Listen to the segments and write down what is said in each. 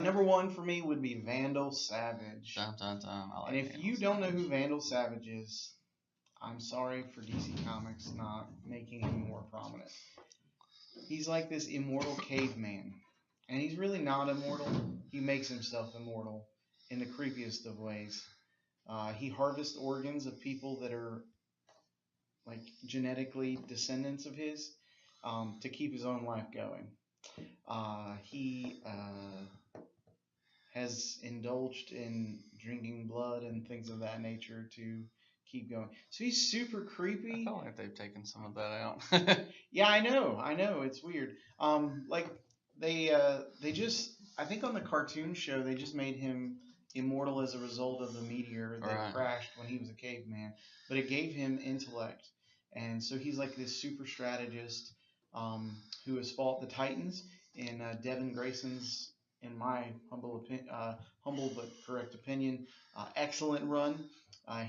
Number one for me would be Vandal Savage. Dun, dun, dun. I like And if Vandal you don't know Savage. who Vandal Savage is, I'm sorry for DC Comics not making him more prominent. He's like this immortal caveman. And he's really not immortal. He makes himself immortal in the creepiest of ways. He harvests organs of people that are like genetically descendants of his to keep his own life going. He has indulged in drinking blood and things of that nature to keep going. So he's super creepy. I feel like they've taken some of that out. Yeah, I know, it's weird. Like they just, I think on the cartoon show they just made him immortal as a result of the meteor that Right. crashed when he was a caveman, but it gave him intellect, and so he's like this super strategist who has fought the Titans in Devin Grayson's, in my humble but correct opinion, excellent run.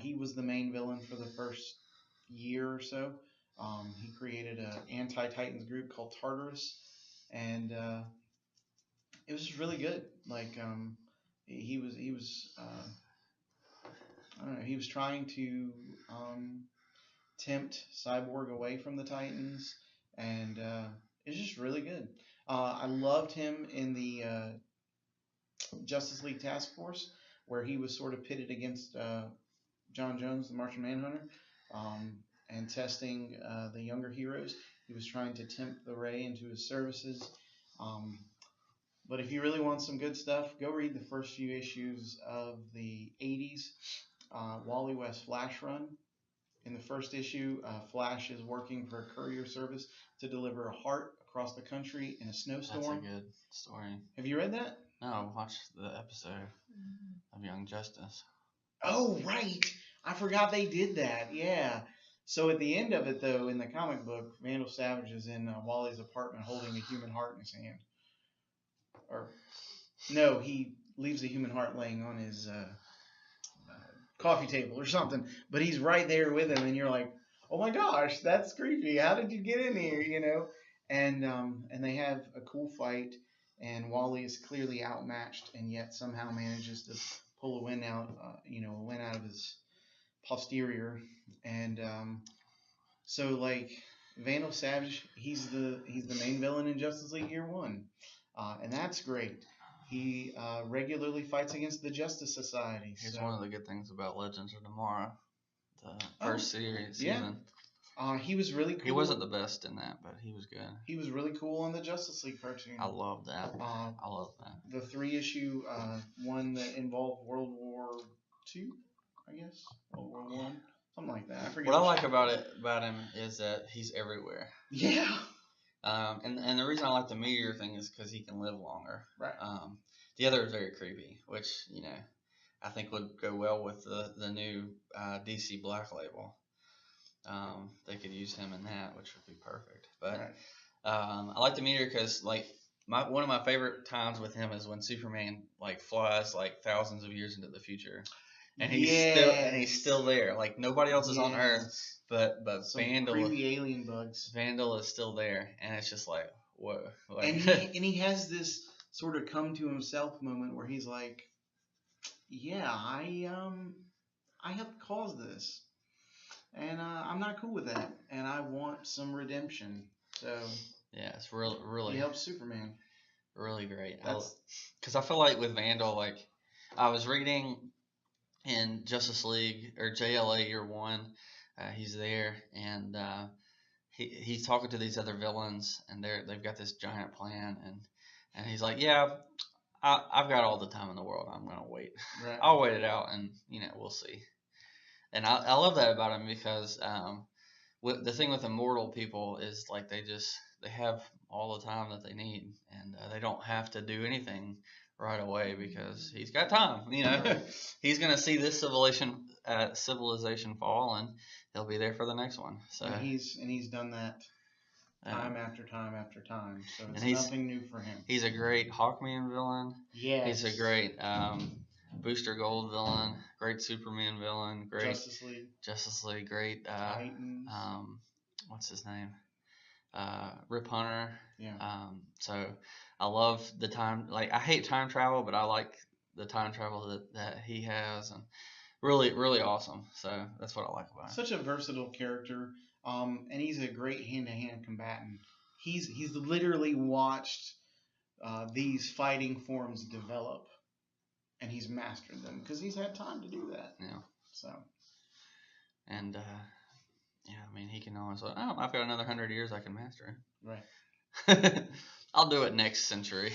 He was the main villain for the first year or so. He created an anti-Titans group called Tartarus, and it was just really good. Like he was I don't know, he was trying to tempt Cyborg away from the Titans, and it's just really good. I loved him in the Justice League Task Force, where he was sort of pitted against John Jones, the Martian Manhunter, and testing the younger heroes. He was trying to tempt the Ray into his services. But if you really want some good stuff, go read the first few issues of the 80s Wally West Flash run. In the first issue, Flash is working for a courier service to deliver a heart across the country in a snowstorm. That's a good story. Have you read that? No, I watched the episode of Young Justice. Oh, right. I forgot they did that. Yeah. So at the end of it, though, in the comic book, Vandal Savage is in Wally's apartment holding a human heart in his hand. Or, no, he leaves the human heart laying on his coffee table or something. But he's right there with him, and you're like, oh my gosh, that's creepy. How did you get in here, you know? And they have a cool fight, and Wally is clearly outmatched, and yet somehow manages to pull a win out of his posterior. And so like Vandal Savage, he's the main villain in Justice League Year One, and that's great. He regularly fights against the Justice Society. Here's one of the good things about Legends of Tomorrow, the first series season. He was really cool. He wasn't the best in that, but he was good. He was really cool on the Justice League cartoon. I love that. I love that. The 3-issue one that involved World War II, I guess. World War One, something like that. I forget. What I like about him is that he's everywhere. Yeah. And the reason I like the meteor thing is because he can live longer. Right. The other is very creepy, which I think would go well with the new DC Black Label. They could use him in that, which would be perfect. But right. I like the meteor because one of my favorite times with him is when Superman flies thousands of years into the future, and he's still there. Like nobody else is on Earth, but some Vandal, creepy alien bugs. Vandal is still there, and it's just like whoa. And he has this sort of come to himself moment where he's like, yeah, I helped cause this. And I'm not cool with that, and I want some redemption. So yeah, it's really he helps Superman. Really great. Because I feel like with Vandal, I was reading in Justice League or JLA Year One, he's there, and he's talking to these other villains, and they've got this giant plan, and he's like, yeah, I've got all the time in the world. I'm gonna wait. Right. I'll wait it out, and we'll see. And I love that about him because the thing with immortal people is they have all the time that they need, and they don't have to do anything right away because he's got time. Right. He's gonna see this civilization fall, and he'll be there for the next one. So and he's done that time after time after time. So it's nothing new for him. He's a great Hawkman villain. Yeah. He's a great Booster Gold villain, great Superman villain, great Justice League, great Titans. What's his name? Rip Hunter. Yeah. So I love the time. Like I hate time travel, but I like the time travel that he has, and really really awesome. So that's what I like about him. Such a versatile character, and he's a great hand-to-hand combatant. He's literally watched these fighting forms develop, and he's mastered them because he's had time to do that. Yeah. So. And yeah, I mean, he can always. Oh, I've got another 100 years I can master it. Right. I'll do it next century.